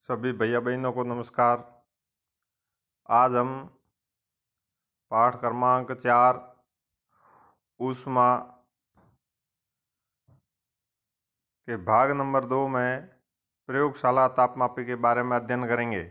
सभी भैया बहनों को नमस्कार। आज हम पाठ क्रमांक 4 ऊष्मा के भाग नंबर 2 में प्रयोगशाला तापमापी के बारे में अध्ययन करेंगे।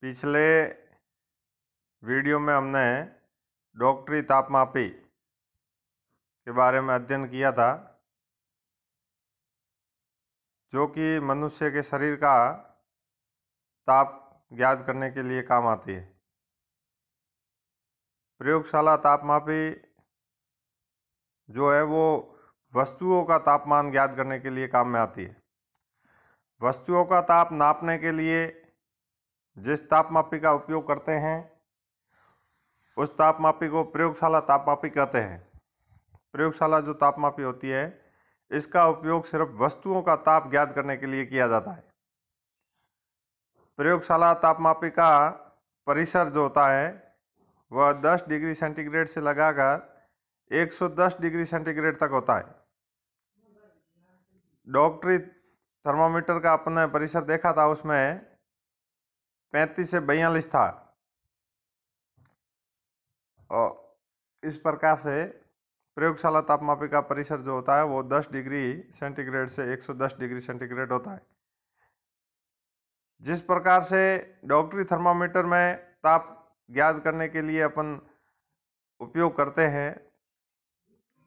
पिछले वीडियो में हमने डॉक्टरी तापमापी के बारे में अध्ययन किया था, जो कि मनुष्य के शरीर का ताप ज्ञात करने के लिए काम आती है। प्रयोगशाला तापमापी जो है वो वस्तुओं का तापमान ज्ञात करने के लिए काम में आती है। वस्तुओं का ताप नापने के लिए जिस तापमापी का उपयोग करते हैं उस तापमापी को प्रयोगशाला तापमापी कहते हैं। प्रयोगशाला जो तापमापी होती है इसका उपयोग सिर्फ वस्तुओं का ताप ज्ञात करने के लिए किया जाता है। प्रयोगशाला तापमापी का परिसर जो होता है वह 10 डिग्री सेंटीग्रेड से लगाकर 110 डिग्री सेंटीग्रेड तक होता है। डॉक्टरी थर्मामीटर का अपने परिसर देखा था, उसमें 35 से 42 था। और इस प्रकार से प्रयोगशाला तापमापी का परिसर जो होता है वो 10 डिग्री सेंटीग्रेड से 110 डिग्री सेंटीग्रेड होता है। जिस प्रकार से डॉक्टरी थर्मामीटर में ताप ज्ञात करने के लिए अपन उपयोग करते हैं,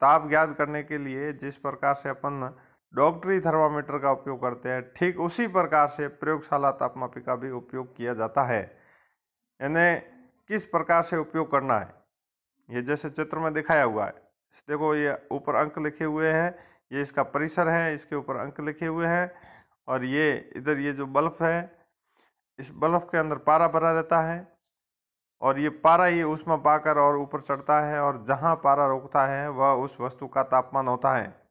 ताप ज्ञात करने के लिए जिस प्रकार से अपन डॉक्टरी थर्मामीटर का उपयोग करते हैं, ठीक उसी प्रकार से प्रयोगशाला तापमापी का भी उपयोग किया जाता है। इन्हें किस प्रकार से उपयोग करना है ये जैसे चित्र में दिखाया हुआ है। देखो, ये ऊपर अंक लिखे हुए हैं, ये इसका परिसर है, इसके ऊपर अंक लिखे हुए हैं। और ये इधर ये जो बल्ब है, इस बल्ब के अंदर पारा भरा रहता है और ये पारा ही ऊष्मा पाकर और ऊपर चढ़ता है, और जहाँ पारा रोकता है वह उस वस्तु का तापमान होता है।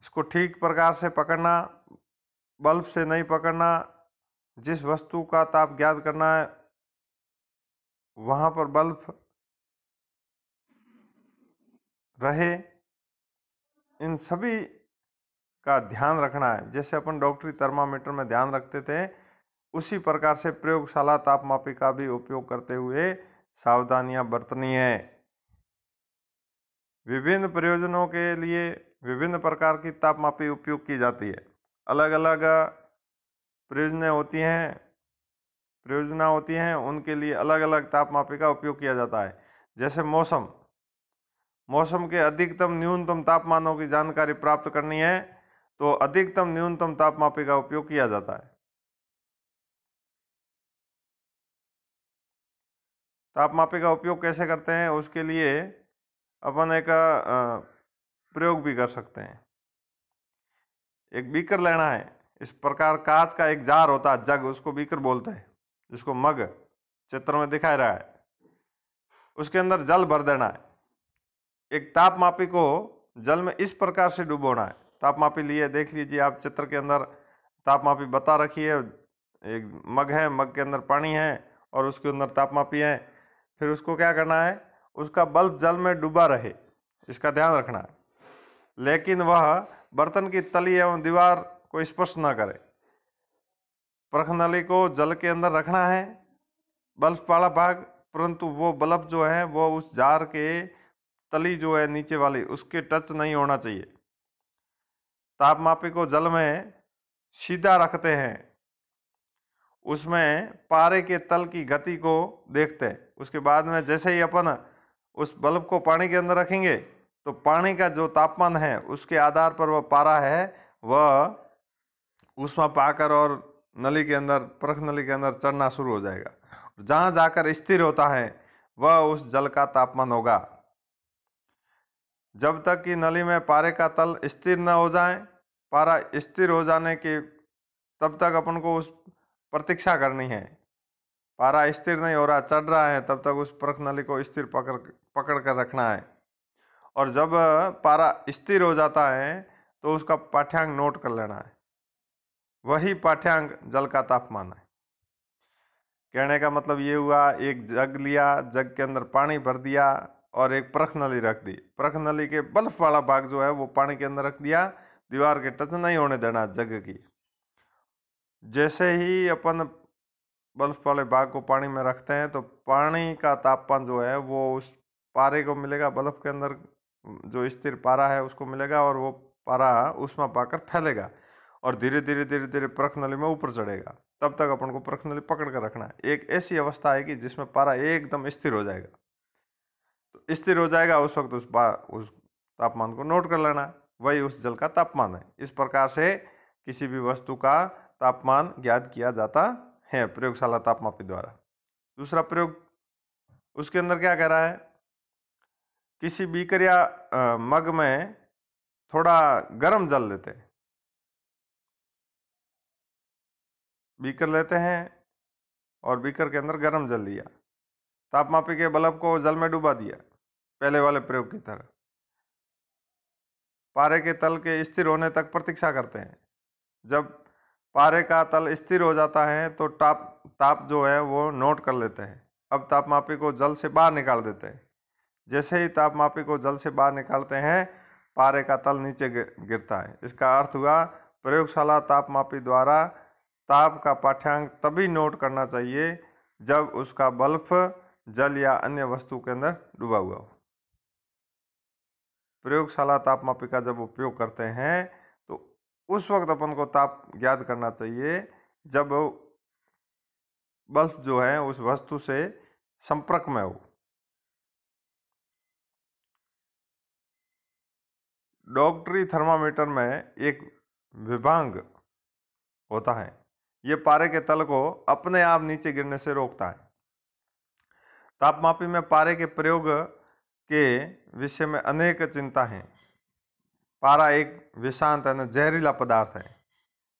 इसको ठीक प्रकार से पकड़ना, बल्ब से नहीं पकड़ना। जिस वस्तु का ताप ज्ञात करना है वहाँ पर बल्ब रहे, इन सभी का ध्यान रखना है। जैसे अपन डॉक्टरी थर्मामीटर में ध्यान रखते थे, उसी प्रकार से प्रयोगशाला तापमापी का भी उपयोग करते हुए सावधानियां बरतनी है। विभिन्न प्रयोजनों के लिए विभिन्न प्रकार की तापमापी उपयोग की जाती है। अलग अलग प्रयोजनें होती हैं, उनके लिए अलग अलग तापमापी का उपयोग किया जाता है। जैसे मौसम के अधिकतम न्यूनतम तापमानों की जानकारी प्राप्त करनी है तो अधिकतम न्यूनतम तापमापी का उपयोग किया जाता है। तापमापी का उपयोग कैसे करते हैं उसके लिए अपन एक प्रयोग भी कर सकते हैं। एक बीकर लेना है। इस प्रकार कांच का एक जार होता है, जग, उसको बीकर बोलते हैं, जिसको मग चित्र में दिखाया रहा है। उसके अंदर जल भर देना है। एक तापमापी को जल में इस प्रकार से डुबोना है। तापमापी लिए देख लीजिए आप, चित्र के अंदर तापमापी बता रखी है। एक मग है, मग के अंदर पानी है और उसके अंदर तापमापी है। फिर उसको क्या करना है, उसका बल्ब जल में डूबा रहे, इसका ध्यान रखना है। लेकिन वह बर्तन की तली एवं दीवार को स्पर्श न करे। प्रखनली को जल के अंदर रखना है, बल्ब वाला भाग, परंतु वो बल्ब जो है वो उस जार के तली जो है नीचे वाली, उसके टच नहीं होना चाहिए। तापमापी को जल में सीधा रखते हैं, उसमें पारे के तल की गति को देखते हैं। उसके बाद में जैसे ही अपन उस बल्ब को पानी के अंदर रखेंगे तो पानी का जो तापमान है उसके आधार पर वह पारा है वह ऊष्मा पाकर और नली के अंदर, परख नली के अंदर चढ़ना शुरू हो जाएगा। जहाँ जाकर स्थिर होता है वह उस जल का तापमान होगा। जब तक कि नली में पारे का तल स्थिर न हो जाए, पारा स्थिर हो जाने के तब तक अपन को उस प्रतीक्षा करनी है। पारा स्थिर नहीं हो रहा, चढ़ रहा है, तब तक उस परख नली को स्थिर पकड़ कर रखना है। और जब पारा स्थिर हो जाता है तो उसका पाठ्यांक नोट कर लेना है। वही पाठ्यांक जल का तापमान है। कहने का मतलब ये हुआ, एक जग लिया, जग के अंदर पानी भर दिया और एक परख नली रख दी। परख नली के बल्ब वाला भाग जो है वो पानी के अंदर रख दिया, दीवार के टच नहीं होने देना जग की। जैसे ही अपन बर्फ वाले बाग को पानी में रखते हैं तो पानी का तापमान जो है वो उस पारे को मिलेगा, बर्फ के अंदर जो स्थिर पारा है उसको मिलेगा, और वो पारा ऊष्मा पाकर फैलेगा और धीरे धीरे धीरे धीरे परख नली में ऊपर चढ़ेगा। तब तक अपन को परख नली पकड़ कर रखना है। एक ऐसी अवस्था आएगी जिसमें पारा एकदम स्थिर हो जाएगा। तो स्थिर हो जाएगा उस वक्त उस तापमान को नोट कर लेना, वही उस जल का तापमान है। इस प्रकार से किसी भी वस्तु का तापमान ज्ञात किया जाता है प्रयोगशाला तापमापी द्वारा। दूसरा प्रयोग, उसके अंदर क्या कह रहा है, किसी बीकर या मग में थोड़ा गर्म जल लेते हैं, बीकर लेते हैं और बीकर के अंदर गर्म जल लिया, तापमापी के बल्ब को जल में डुबा दिया, पहले वाले प्रयोग की तरह। पारे के तल के स्थिर होने तक प्रतीक्षा करते हैं। जब पारे का तल स्थिर हो जाता है तो ताप जो है वो नोट कर लेते हैं। अब तापमापी को जल से बाहर निकाल देते हैं। जैसे ही तापमापी को जल से बाहर निकालते हैं, पारे का तल नीचे गिरता है। इसका अर्थ हुआ प्रयोगशाला तापमापी द्वारा ताप का पाठ्यांक तभी नोट करना चाहिए जब उसका बल्ब जल या अन्य वस्तु के अंदर डूबा हुआ हो। प्रयोगशाला तापमापी का जब उपयोग करते हैं तो उस वक्त अपन को ताप ज्ञात करना चाहिए जब बल्ब जो है उस वस्तु से संपर्क में हो। डॉक्टरी थर्मामीटर में एक विभाग होता है, ये पारे के तल को अपने आप नीचे गिरने से रोकता है। तापमापी में पारे के प्रयोग के विषय में अनेक चिंता हैं। पारा एक विषांत यानी जहरीला पदार्थ है।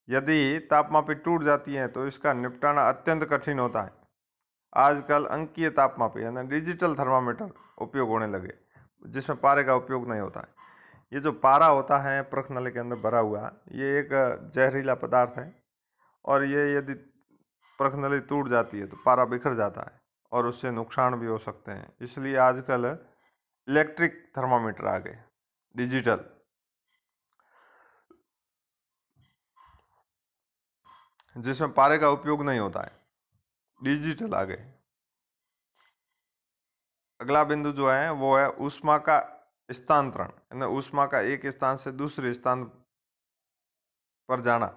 यदि तापमापी टूट जाती है तो इसका निपटाना अत्यंत कठिन होता है। आजकल अंकीय तापमापी यानी डिजिटल थर्मामीटर उपयोग होने लगे जिसमें पारे का उपयोग नहीं होता है। ये जो पारा होता है परख नली के अंदर भरा हुआ, ये एक जहरीला पदार्थ है और ये यदि परख नली टूट जाती है तो पारा बिखर जाता है और उससे नुकसान भी हो सकते हैं। इसलिए आजकल इलेक्ट्रिक थर्मामीटर आ गए, डिजिटल, जिसमें पारे का उपयोग नहीं होता है, डिजिटल आ गए। अगला बिंदु जो है वो है ऊष्मा का स्थानांतरण, यानी ऊष्मा का एक स्थान से दूसरे स्थान पर जाना।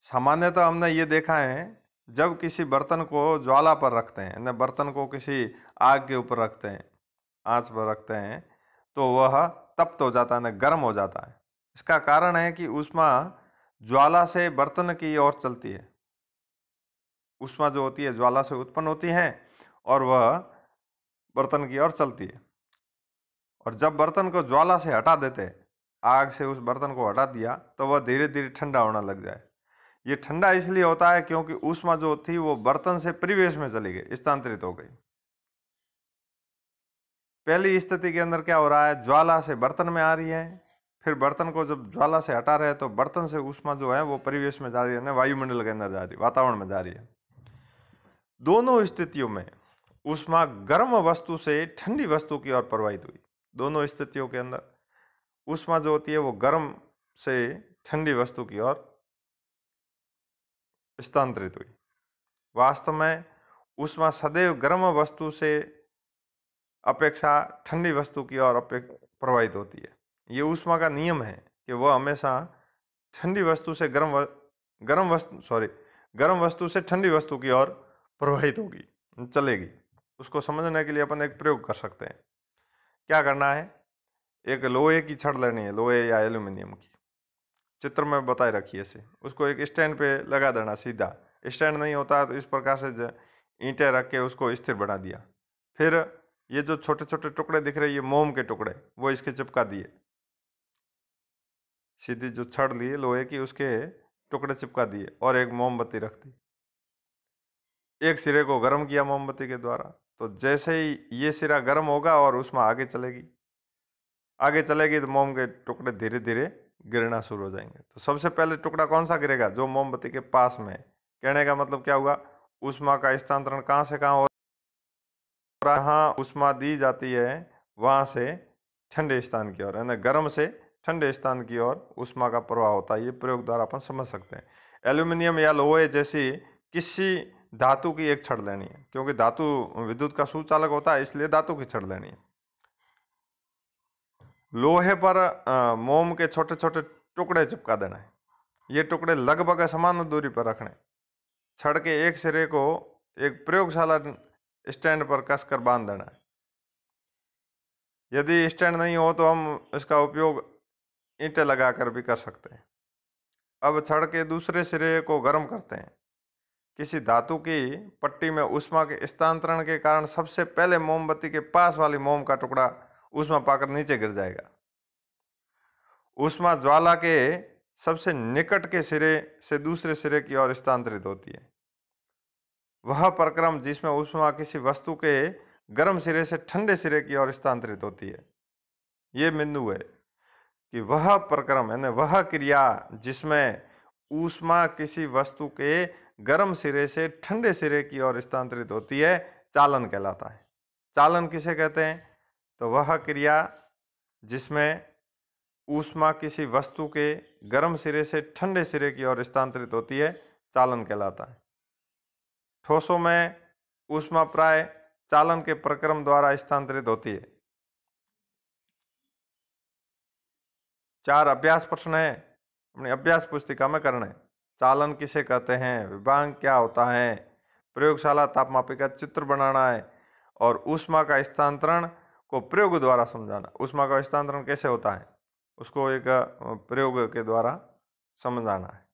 सामान्यतः हमने ये देखा है जब किसी बर्तन को ज्वाला पर रखते हैं, यानी बर्तन को किसी आग के ऊपर रखते हैं, आंच पर रखते हैं, तो वह तप्त हो जाता है, गर्म हो जाता है। इसका कारण है कि ऊष्मा ज्वाला से बर्तन की ओर चलती है। ऊष्मा जो होती है ज्वाला से उत्पन्न होती है और वह बर्तन की ओर चलती है। और जब बर्तन को ज्वाला से हटा देते हैं, आग से उस बर्तन को हटा दिया, तो वह धीरे धीरे ठंडा होने लग जाए। ये ठंडा इसलिए होता है क्योंकि ऊष्मा जो थी वो बर्तन से परिवेश में चली गई, स्थानांतरित हो गई। पहली स्थिति के अंदर क्या हो रहा है, ज्वाला से बर्तन में आ रही है, फिर बर्तन को जब ज्वाला से हटा रहे हैं तो बर्तन से ऊष्मा जो है वो परिवेश में जा रही है, वायुमंडल के अंदर जा रही है, वातावरण में जा रही है। दोनों स्थितियों में ऊष्मा गर्म वस्तु से ठंडी वस्तु की ओर प्रवाहित हुई। दोनों स्थितियों के अंदर ऊष्मा जो होती है वो गर्म से ठंडी वस्तु की ओर स्थानांतरित हुई। वास्तव में ऊष्मा सदैव गर्म वस्तु से अपेक्षा ठंडी वस्तु की ओर प्रवाहित होती है। ये ऊष्मा का नियम है कि वह हमेशा ठंडी वस्तु से गर्म वस्तु से ठंडी वस्तु की ओर प्रवाहित होगी, चलेगी। उसको समझने के लिए अपन एक प्रयोग कर सकते हैं। क्या करना है, एक लोहे की छड़ लेनी है, लोहे या एल्यूमिनियम की, चित्र में बताए रखिए इसे। उसको एक स्टैंड पे लगा देना सीधा। स्टैंड नहीं होता तो इस प्रकार से ईंटें रख के उसको स्थिर बना दिया। फिर ये जो छोटे छोटे टुकड़े दिख रहे हैं, ये मोम के टुकड़े, वो इसके चिपका दिए। सीधी जो छड़ ली लोहे की, उसके टुकड़े चिपका दिए और एक मोमबत्ती रख दी। एक सिरे को गर्म किया मोमबत्ती के द्वारा, तो जैसे ही ये सिरा गर्म होगा और उसमें आगे चलेगी तो मोम के टुकड़े धीरे धीरे गिरना शुरू हो जाएंगे। तो सबसे पहले टुकड़ा कौन सा गिरेगा, जो मोमबत्ती के पास में। कहने का मतलब क्या हुआ, ऊष्मा का स्थानांतरण कहाँ से कहाँ हो रहा है। ऊष्मा दी जाती है वहां से ठंडे स्थान की ओर, यानी गर्म से ठंडे स्थान की ओर ऊष्मा का प्रवाह होता है। ये प्रयोग द्वारा अपन समझ सकते हैं। एल्यूमिनियम या लोहे जैसी किसी धातु की एक छड़ लेनी है, क्योंकि धातु विद्युत का सुचालक होता है, इसलिए धातु की छड़ लेनी है। लोहे पर मोम के छोटे छोटे टुकड़े चिपका देना है। ये टुकड़े लगभग समान दूरी पर रखने। छड़ के एक सिरे को एक प्रयोगशाला स्टैंड पर कसकर बांध देना है। यदि स्टैंड नहीं हो तो हम इसका उपयोग ईंटें लगाकर भी कर सकते हैं। अब छड़ के दूसरे सिरे को गर्म करते हैं। किसी धातु की पट्टी में ऊष्मा के स्थानांतरण के कारण सबसे पहले मोमबत्ती के पास वाली मोम का टुकड़ा ऊष्मा पाकर नीचे गिर जाएगा। ऊष्मा ज्वाला के सबसे निकट के सिरे से दूसरे सिरे की ओर स्थानांतरित होती है। वह प्रक्रम जिसमें ऊष्मा किसी वस्तु के गर्म सिरे से ठंडे सिरे की ओर स्थानांतरित होती है। ये बिंदु है कि वह प्रक्रम यानी वह क्रिया जिसमें ऊष्मा किसी वस्तु के गर्म सिरे से ठंडे सिरे की ओर स्थानांतरित होती है, चालन कहलाता है। चालन किसे कहते हैं? तो वह क्रिया जिसमें ऊष्मा किसी वस्तु के गर्म सिरे से ठंडे सिरे की ओर स्थानांतरित होती है, चालन कहलाता है। ठोसों में ऊष्मा प्राय चालन के प्रक्रम द्वारा स्थानांतरित होती है। 4 अभ्यास प्रश्न है, अपनी अभ्यास पुस्तिका में करने। चालन किसे कहते हैं, विभवांक क्या होता है, प्रयोगशाला तापमापिका चित्र बनाना है और ऊष्मा का स्थानांतरण को प्रयोग द्वारा समझाना। ऊष्मा का स्थानांतरण कैसे होता है उसको एक प्रयोग के द्वारा समझाना है।